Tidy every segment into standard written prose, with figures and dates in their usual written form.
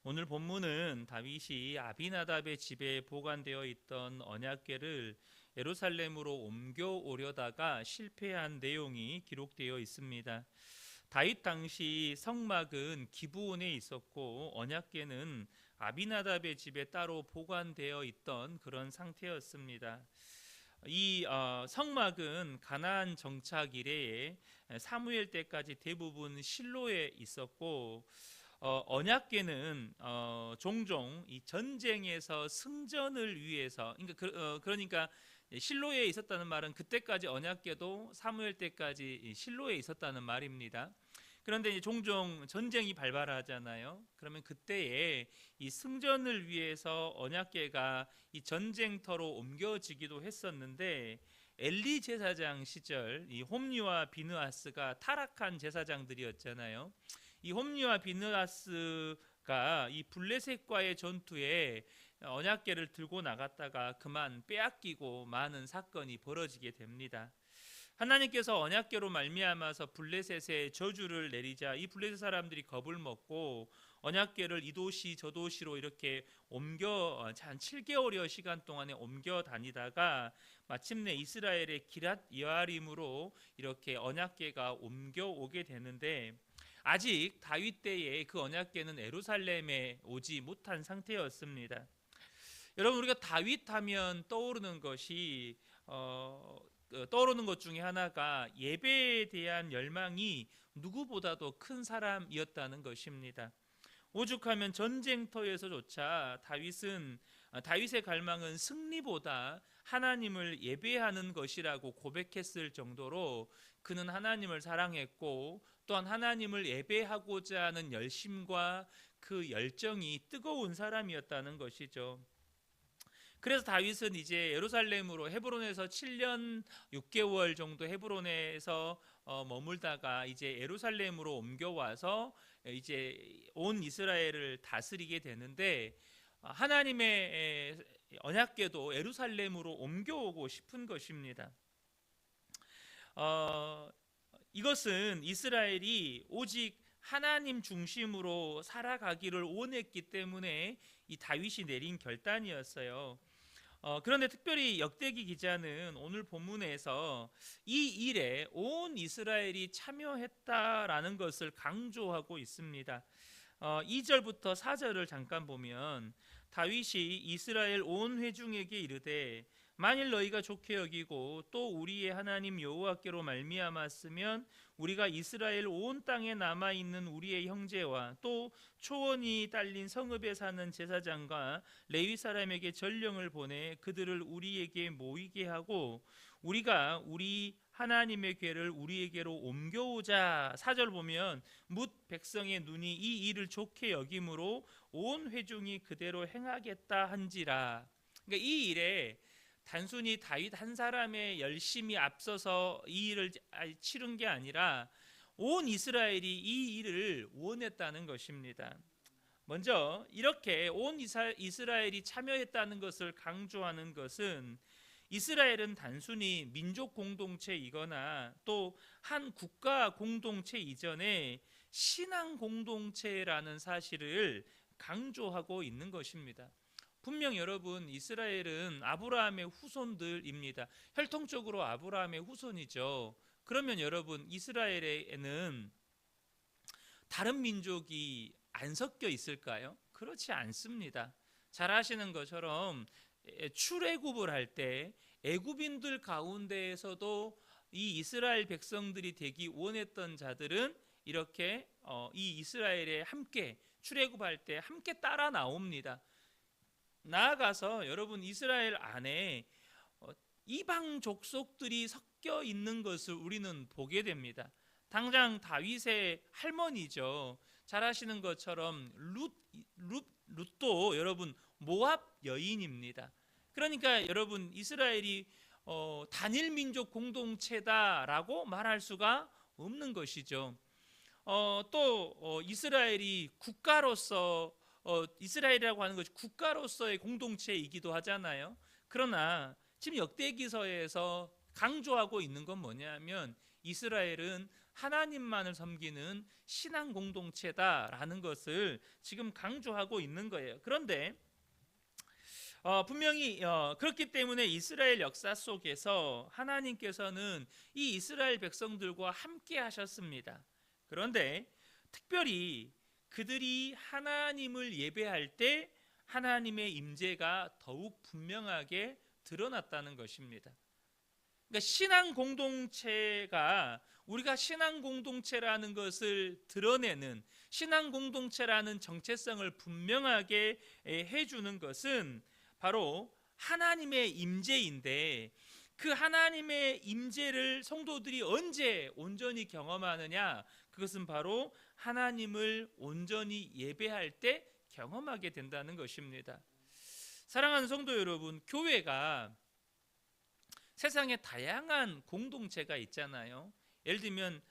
오늘 본문은 다윗이 아비나답의 집에 보관되어 있던 언약궤를 예루살렘으로 옮겨오려다가 실패한 내용이 기록되어 있습니다. 다윗 당시 성막은 기브온에 있었고 언약궤는 아비나답의 집에 따로 보관되어 있던 그런 상태였습니다. 이 성막은 가나안 정착 이래에 사무엘 때까지 대부분 실로에 있었고 언약궤는 종종 이 전쟁에서 승전을 위해서 그러니까 실로에 있었다는 말은 그때까지 언약궤도 사무엘 때까지 실로에 있었다는 말입니다. 그런데 이제 종종 전쟁이 발발하잖아요. 그러면 그때에 이 승전을 위해서 언약궤가 이 전쟁터로 옮겨지기도 했었는데 엘리 제사장 시절 이 홈리와 비느하스가 타락한 제사장들이었잖아요. 이 홈리와 비느하스가 이 블레셋과의 전투에 언약궤를 들고 나갔다가 그만 빼앗기고 많은 사건이 벌어지게 됩니다. 하나님께서 언약궤로 말미암아서 블레셋에 저주를 내리자 이 블레셋 사람들이 겁을 먹고 언약궤를 이 도시 저 도시로 이렇게 옮겨 한 7개월여 시간 동안에 옮겨 다니다가 마침내 이스라엘의 기랏 여아림으로 이렇게 언약궤가 옮겨 오게 되는데 아직 다윗 때에 그 언약궤는 예루살렘에 오지 못한 상태였습니다. 여러분 우리가 다윗 하면 떠오르는 것 중에 하나가 예배에 대한 열망이 누구보다도 큰 사람이었다는 것입니다. 오죽하면 전쟁터에서조차 다윗의 갈망은 승리보다 하나님을 예배하는 것이라고 고백했을 정도로 그는 하나님을 사랑했고 또한 하나님을 예배하고자 하는 열심과 그 열정이 뜨거운 사람이었다는 것이죠. 그래서 다윗은 이제 예루살렘으로 헤브론에서 7년 6개월 정도 헤브론에서 머물다가 이제 예루살렘으로 옮겨와서 이제 온 이스라엘을 다스리게 되는데 하나님의 언약궤도 예루살렘으로 옮겨오고 싶은 것입니다. 이것은 이스라엘이 오직 하나님 중심으로 살아가기를 원했기 때문에 이 다윗이 내린 결단이었어요. 그런데 특별히 역대기 기자는 오늘 본문에서 이 일에 온 이스라엘이 참여했다라는 것을 강조하고 있습니다. 2절부터 4절을 잠깐 보면 다윗이 이스라엘 온 회중에게 이르되 만일 너희가 좋게 여기고 또 우리의 하나님 여호와께로 말미암았으면 우리가 이스라엘 온 땅에 남아 있는 우리의 형제와 또 초원이 딸린 성읍에 사는 제사장과 레위 사람에게 전령을 보내 그들을 우리에게 모이게 하고 우리가 우리 하나님의 궤를 우리에게로 옮겨오자. 4절 보면 뭇 백성의 눈이 이 일을 좋게 여김으로 온 회중이 그대로 행하겠다 한지라. 그러니까 이 일에 단순히 다윗 한 사람의 열심이 앞서서 이 일을 치른 게 아니라 온 이스라엘이 이 일을 원했다는 것입니다. 먼저 이렇게 온 이스라엘이 참여했다는 것을 강조하는 것은 이스라엘은 단순히 민족 공동체이거나 또 한 국가 공동체 이전에 신앙 공동체라는 사실을 강조하고 있는 것입니다. 분명 여러분 이스라엘은 아브라함의 후손들입니다. 혈통적으로 아브라함의 후손이죠. 그러면 여러분 이스라엘에는 다른 민족이 안 섞여 있을까요? 그렇지 않습니다. 잘 아시는 것처럼 출애굽을 할 때 애굽인들 가운데에서도 이 이스라엘 백성들이 되기 원했던 자들은 이렇게 이 이스라엘에 함께 출애굽할 때 함께 따라 나옵니다. 나아가서 여러분 이스라엘 안에 이방 족속들이 섞여 있는 것을 우리는 보게 됩니다. 당장 다윗의 할머니죠. 잘 아시는 것처럼 룻도 여러분 모압 여인입니다. 그러니까 여러분 이스라엘이 단일 민족 공동체다라고 말할 수가 없는 것이죠. 또 이스라엘이 국가로서 이스라엘이라고 하는 것이 국가로서의 공동체이기도 하잖아요. 그러나 지금 역대기서에서 강조하고 있는 건 뭐냐면 이스라엘은 하나님만을 섬기는 신앙 공동체다라는 것을 지금 강조하고 있는 거예요. 그런데 분명히 그렇기 때문에 이스라엘 역사 속에서 하나님께서는 이 이스라엘 백성들과 함께 하셨습니다. 그런데 특별히 그들이 하나님을 예배할 때 하나님의 임재가 더욱 분명하게 드러났다는 것입니다. 그러니까 신앙 공동체가 우리가 신앙 공동체라는 것을 드러내는, 신앙 공동체라는 정체성을 분명하게 해주는 것은 바로 하나님의 임재인데, 그 하나님의 임재를 성도들이 언제 온전히 경험하느냐? 그것은 바로 하나님을 온전히 예배할 때 경험하게 된다는 것입니다. 사랑하는 성도 여러분, 교회가 세상에 다양한 공동체가 있잖아요. 예를 들면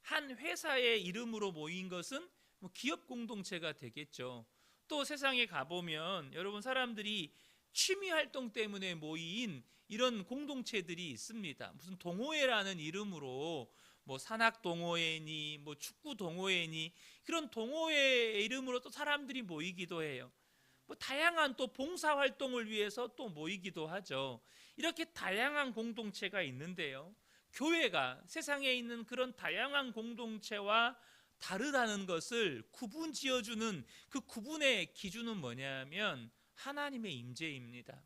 한 회사의 이름으로 모인 것은 기업 공동체가 되겠죠. 또 세상에 가보면 여러분, 사람들이 취미 활동 때문에 모인 이런 공동체들이 있습니다. 무슨 동호회라는 이름으로 산악 동호회니 축구 동호회니 그런 동호회 이름으로 또 사람들이 모이기도 해요. 다양한 또 봉사 활동을 위해서 또 모이기도 하죠. 이렇게 다양한 공동체가 있는데요, 교회가 세상에 있는 그런 다양한 공동체와 다르다는 것을 구분 지어주는 그 구분의 기준은 뭐냐면 하나님의 임재입니다.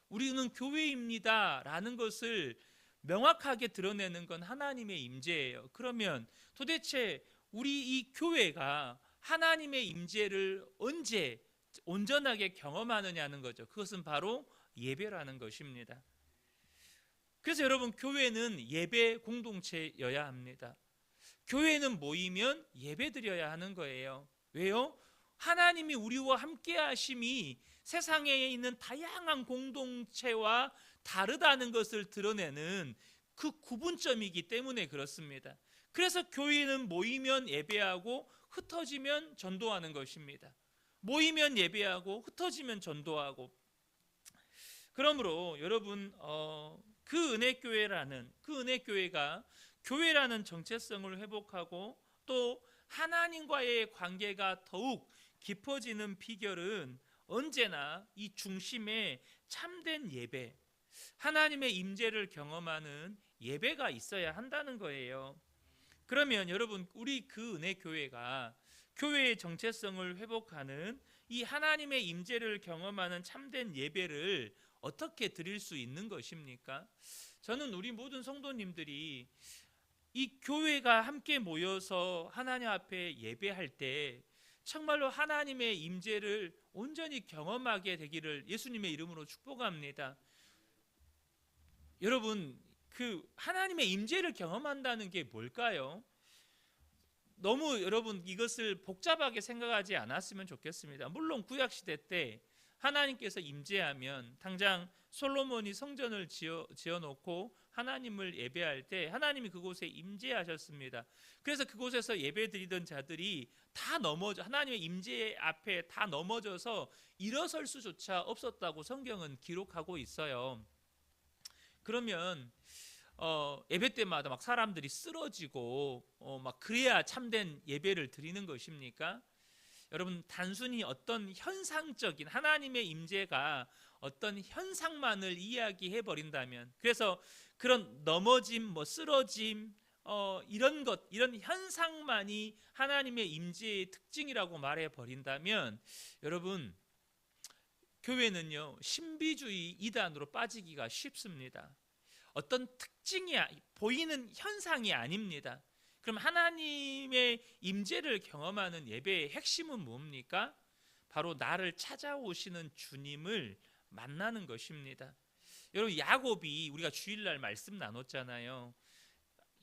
우리는 교회입니다 라는 것을 명확하게 드러내는 건 하나님의 임재예요. 그러면 도대체 우리 이 교회가 하나님의 임재를 언제 온전하게 경험하느냐는 거죠. 그것은 바로 예배라는 것입니다. 그래서 여러분, 교회는 예배 공동체여야 합니다. 교회는 모이면 예배 드려야 하는 거예요. 왜요? 하나님이 우리와 함께 하심이 세상에 있는 다양한 공동체와 다르다는 것을 드러내는 그 구분점이기 때문에 그렇습니다. 그래서 교회는 모이면 예배하고 흩어지면 전도하는 것입니다. 모이면 예배하고 흩어지면 전도하고. 그러므로 여러분, 그 은혜교회가 교회라는 정체성을 회복하고 또 하나님과의 관계가 더욱 깊어지는 비결은 언제나 이 중심에 참된 예배, 하나님의 임재를 경험하는 예배가 있어야 한다는 거예요. 그러면 여러분, 우리 그 은혜교회가 교회의 정체성을 회복하는 이 하나님의 임재를 경험하는 참된 예배를 어떻게 드릴 수 있는 것입니까? 저는 우리 모든 성도님들이 이 교회가 함께 모여서 하나님 앞에 예배할 때 정말로 하나님의 임재를 온전히 경험하게 되기를 예수님의 이름으로 축복합니다. 여러분, 그 하나님의 임재를 경험한다는 게 뭘까요? 너무 여러분 이것을 복잡하게 생각하지 않았으면 좋겠습니다. 물론 구약 시대 때 하나님께서 임재하면 당장 솔로몬이 성전을 지어 놓고 하나님을 예배할 때 하나님이 그곳에 임재하셨습니다. 그래서 그곳에서 예배드리던 자들이 다 하나님의 임재 앞에 다 넘어져서 일어설 수조차 없었다고 성경은 기록하고 있어요. 그러면 예배 때마다 막 사람들이 쓰러지고 막 그래야 참된 예배를 드리는 것입니까? 여러분, 단순히 어떤 현상적인 하나님의 임재가 어떤 현상만을 이야기해 버린다면, 그래서 그런 넘어짐, 쓰러짐, 이런 현상만이 하나님의 임재의 특징이라고 말해 버린다면, 여러분, 교회는요 신비주의 이단으로 빠지기가 쉽습니다. 어떤 특징이 보이는 현상이 아닙니다. 그럼 하나님의 임재를 경험하는 예배의 핵심은 뭡니까? 바로 나를 찾아오시는 주님을 만나는 것입니다. 여러분, 야곱이 우리가 주일날 말씀 나눴잖아요.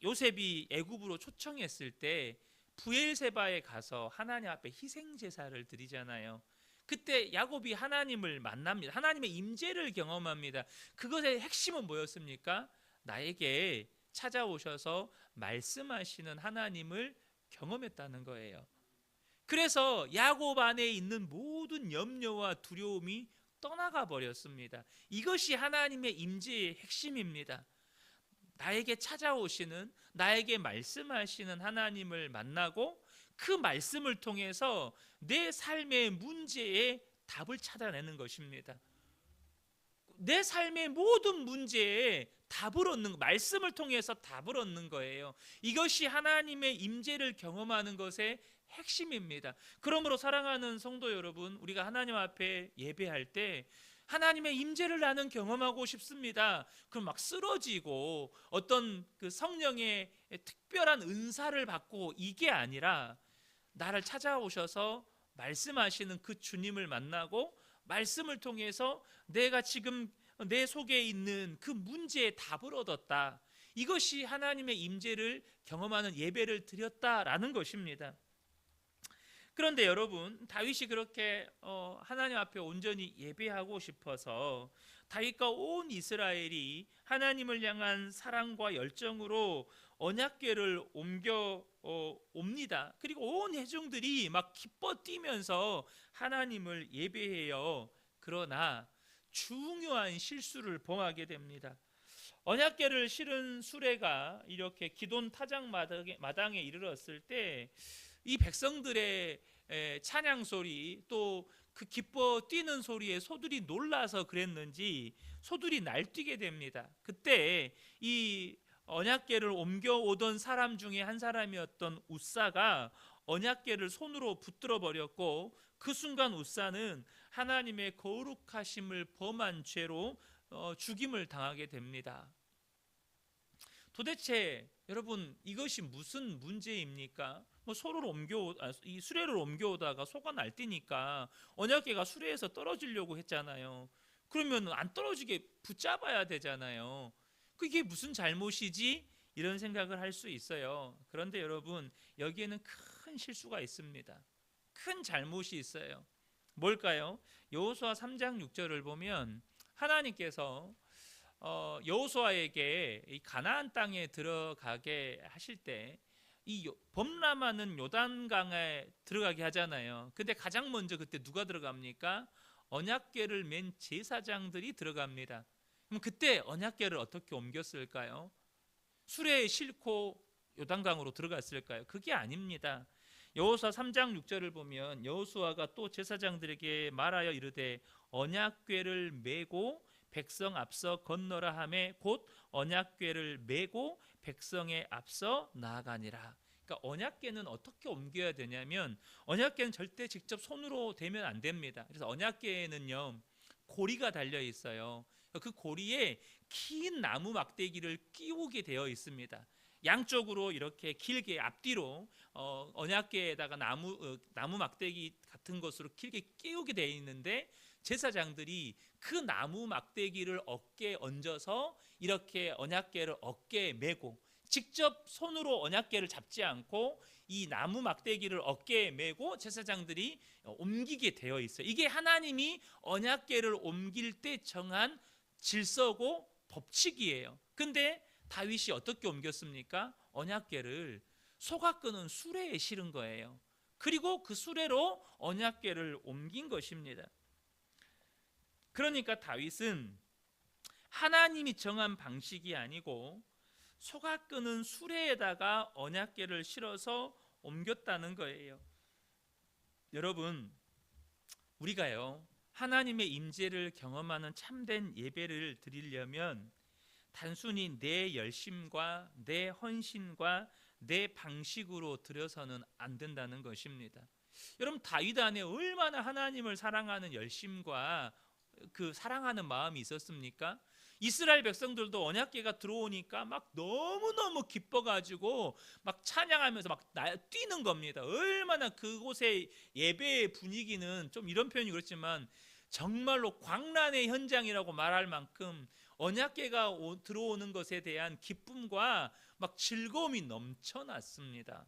요셉이 애굽으로 초청했을 때 브엘세바에 가서 하나님 앞에 희생 제사를 드리잖아요. 그때 야곱이 하나님을 만납니다. 하나님의 임재를 경험합니다. 그것의 핵심은 뭐였습니까? 나에게 찾아오셔서 말씀하시는 하나님을 경험했다는 거예요. 그래서 야곱 안에 있는 모든 염려와 두려움이 떠나가 버렸습니다. 이것이 하나님의 임재의 핵심입니다. 나에게 찾아오시는, 나에게 말씀하시는 하나님을 만나고 그 말씀을 통해서 내 삶의 문제에 답을 찾아내는 것입니다. 내 삶의 모든 문제에 답을 얻는, 말씀을 통해서 답을 얻는 거예요. 이것이 하나님의 임재를 경험하는 것의 핵심입니다. 그러므로 사랑하는 성도 여러분, 우리가 하나님 앞에 예배할 때 하나님의 임재를 나는 경험하고 싶습니다. 그럼 막 쓰러지고 어떤 그 성령의 특별한 은사를 받고 이게 아니라 나를 찾아오셔서 말씀하시는 그 주님을 만나고 말씀을 통해서 내가 지금 내 속에 있는 그 문제에 답을 얻었다. 이것이 하나님의 임재를 경험하는 예배를 드렸다라는 것입니다. 그런데 여러분, 다윗이 그렇게 하나님 앞에 온전히 예배하고 싶어서 다윗과 온 이스라엘이 하나님을 향한 사랑과 열정으로 언약궤를 옮겨 옵니다. 그리고 온 회중들이 막 기뻐 뛰면서 하나님을 예배해요. 그러나 중요한 실수를 범하게 됩니다. 언약궤를 실은 수레가 이렇게 기돈 타작 마당에 이르렀을 때 이 백성들의 찬양 소리, 또 그 기뻐 뛰는 소리에 소들이 놀라서 그랬는지 소들이 날뛰게 됩니다. 그때 이 언약궤를 옮겨오던 사람 중에 한 사람이었던 웃사가 언약궤를 손으로 붙들어 버렸고, 그 순간 웃사는 하나님의 거룩하심을 범한 죄로 죽임을 당하게 됩니다. 도대체 여러분, 이것이 무슨 문제입니까? 소를 이 수레를 옮겨오다가 소가 날뛰니까 언약궤가 수레에서 떨어지려고 했잖아요. 그러면 안 떨어지게 붙잡아야 되잖아요. 그게 무슨 잘못이지? 이런 생각을 할 수 있어요. 그런데 여러분, 여기에는 큰 실수가 있습니다. 큰 잘못이 있어요. 뭘까요? 여호수아 3장 6절을 보면 하나님께서 여호수아에게 이 가나안 땅에 들어가게 하실 때 이 범람하는 요단강에 들어가게 하잖아요. 근데 가장 먼저 그때 누가 들어갑니까? 언약궤를 맨 제사장들이 들어갑니다. 그럼 그때 언약궤를 어떻게 옮겼을까요? 수레에 싣고 요단강으로 들어갔을까요? 그게 아닙니다. 여호수아 3장 6절을 보면 여호수아가 또 제사장들에게 말하여 이르되 언약궤를 메고 백성 앞서 건너라 하매 곧 언약궤를 메고 백성의 앞서 나아가니라. 그러니까 언약궤는 어떻게 옮겨야 되냐면, 언약궤는 절대 직접 손으로 대면 안 됩니다. 그래서 언약궤에는요 고리가 달려 있어요. 그 고리에 긴 나무 막대기를 끼우게 되어 있습니다. 양쪽으로 이렇게 길게 앞뒤로 언약궤에다가 나무 막대기 같은 것으로 길게 끼우게 되어 있는데, 제사장들이 그 나무 막대기를 어깨에 얹어서 이렇게 언약궤를 어깨에 메고, 직접 손으로 언약궤를 잡지 않고 이 나무 막대기를 어깨에 메고 제사장들이 옮기게 되어 있어요. 이게 하나님이 언약궤를 옮길 때 정한 질서고 법칙이에요. 근데 다윗이 어떻게 옮겼습니까? 언약궤를 소가 끄는 수레에 실은 거예요. 그리고 그 수레로 언약궤를 옮긴 것입니다. 그러니까 다윗은 하나님이 정한 방식이 아니고 소가 끄는 수레에다가 언약궤를 실어서 옮겼다는 거예요. 여러분, 우리가요 하나님의 임재를 경험하는 참된 예배를 드리려면 단순히 내 열심과 내 헌신과 내 방식으로 드려서는 안 된다는 것입니다. 여러분, 다윗 안에 얼마나 하나님을 사랑하는 열심과 그 사랑하는 마음이 있었습니까? 이스라엘 백성들도 언약궤가 들어오니까 막 너무너무 기뻐가지고 막 찬양하면서 막 뛰는 겁니다. 얼마나 그곳의 예배의 분위기는, 좀 이런 표현이 그렇지만 정말로 광란의 현장이라고 말할 만큼 언약궤가 들어오는 것에 대한 기쁨과 막 즐거움이 넘쳐났습니다.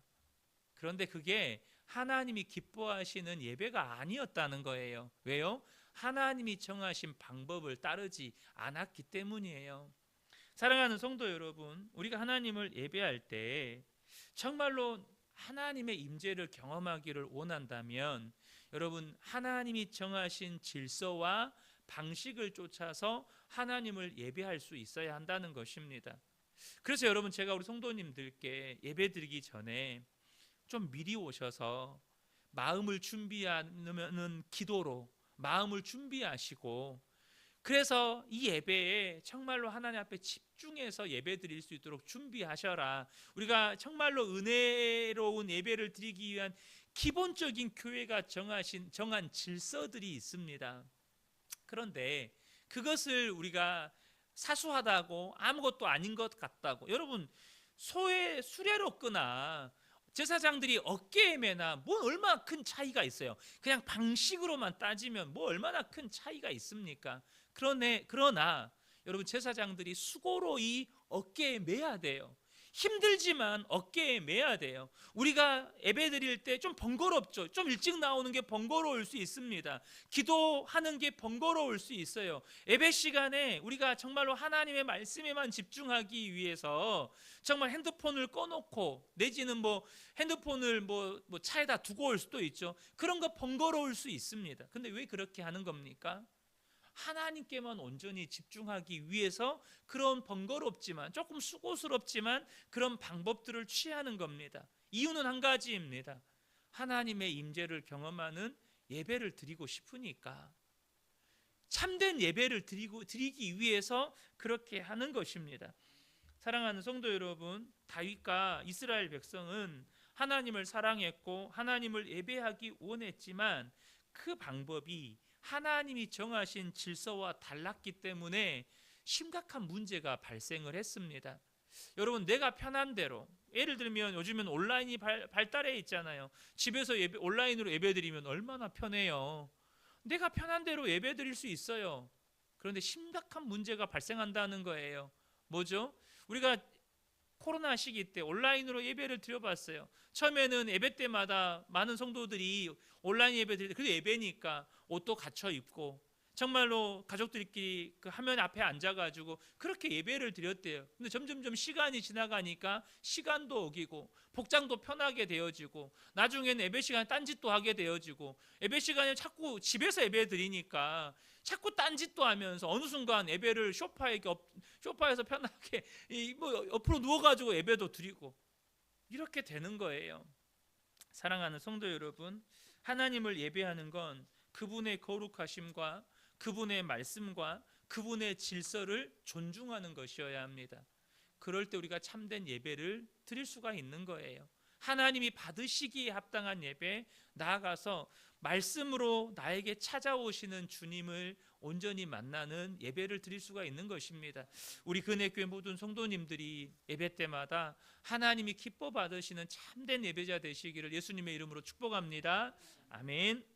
그런데 그게 하나님이 기뻐하시는 예배가 아니었다는 거예요. 왜요? 하나님이 정하신 방법을 따르지 않았기 때문이에요. 사랑하는 성도 여러분, 우리가 하나님을 예배할 때 정말로 하나님의 임재를 경험하기를 원한다면, 여러분, 하나님이 정하신 질서와 방식을 쫓아서 하나님을 예배할 수 있어야 한다는 것입니다. 그래서 여러분, 제가 우리 성도님들께 예배 드리기 전에 좀 미리 오셔서 마음을 준비하는 기도로 마음을 준비하시고, 그래서 이 예배에 정말로 하나님 앞에 집중해서 예배 드릴 수 있도록 준비하셔라. 우리가 정말로 은혜로운 예배를 드리기 위한 기본적인 교회가 정한 질서들이 있습니다. 그런데 그것을 우리가 사소하다고, 아무것도 아닌 것 같다고, 여러분, 소의 수레로 끄나 제사장들이 어깨에 매나 뭐 얼마나 큰 차이가 있어요. 그냥 방식으로만 따지면 뭐 얼마나 큰 차이가 있습니까? 그러나 여러분, 제사장들이 수고로 이 어깨에 매야 돼요. 힘들지만 어깨에 매야 돼요. 우리가 예배 드릴 때 좀 번거롭죠. 좀 일찍 나오는 게 번거로울 수 있습니다. 기도하는 게 번거로울 수 있어요. 예배 시간에 우리가 정말로 하나님의 말씀에만 집중하기 위해서 정말 핸드폰을 꺼놓고, 내지는 뭐 핸드폰을 뭐 차에다 두고 올 수도 있죠. 그런 거 번거로울 수 있습니다. 근데 왜 그렇게 하는 겁니까? 하나님께만 온전히 집중하기 위해서 그런 번거롭지만 조금 수고스럽지만 그런 방법들을 취하는 겁니다. 이유는 한 가지입니다. 하나님의 임재를 경험하는 예배를 드리고 싶으니까, 참된 예배를 드리기 위해서 그렇게 하는 것입니다. 사랑하는 성도 여러분, 다윗과 이스라엘 백성은 하나님을 사랑했고 하나님을 예배하기 원했지만 그 방법이 하나님이 정하신 질서와 달랐기 때문에 심각한 문제가 발생을 했습니다. 여러분, 내가 편한 대로, 예를 들면 요즘은 온라인이 발달해 있잖아요. 집에서 온라인으로 예배드리면 얼마나 편해요. 내가 편한 대로 예배드릴 수 있어요. 그런데 심각한 문제가 발생한다는 거예요. 뭐죠? 우리가 코로나 시기 때 온라인으로 예배를 드려봤어요. 처음에는 예배 때마다 많은 성도들이 온라인 예배 드릴 때, 그래도 예배니까 옷도 갖춰 입고 정말로 가족들끼리 그 화면 앞에 앉아가지고 그렇게 예배를 드렸대요. 근데 점점점 시간이 지나가니까 시간도 어기고 복장도 편하게 되어지고, 나중에는 예배 시간에 딴짓도 하게 되어지고, 예배 시간에 자꾸 집에서 예배 드리니까 자꾸 딴짓도 하면서 어느 순간 예배를 소파에서 편하게 뭐 옆으로 누워가지고 예배도 드리고 이렇게 되는 거예요. 사랑하는 성도 여러분, 하나님을 예배하는 건 그분의 거룩하심과 그분의 말씀과 그분의 질서를 존중하는 것이어야 합니다. 그럴 때 우리가 참된 예배를 드릴 수가 있는 거예요. 하나님이 받으시기에 합당한 예배, 나아가서 말씀으로 나에게 찾아오시는 주님을 온전히 만나는 예배를 드릴 수가 있는 것입니다. 우리 근혜교회 모든 성도님들이 예배 때마다 하나님이 기뻐 받으시는 참된 예배자 되시기를 예수님의 이름으로 축복합니다. 아멘.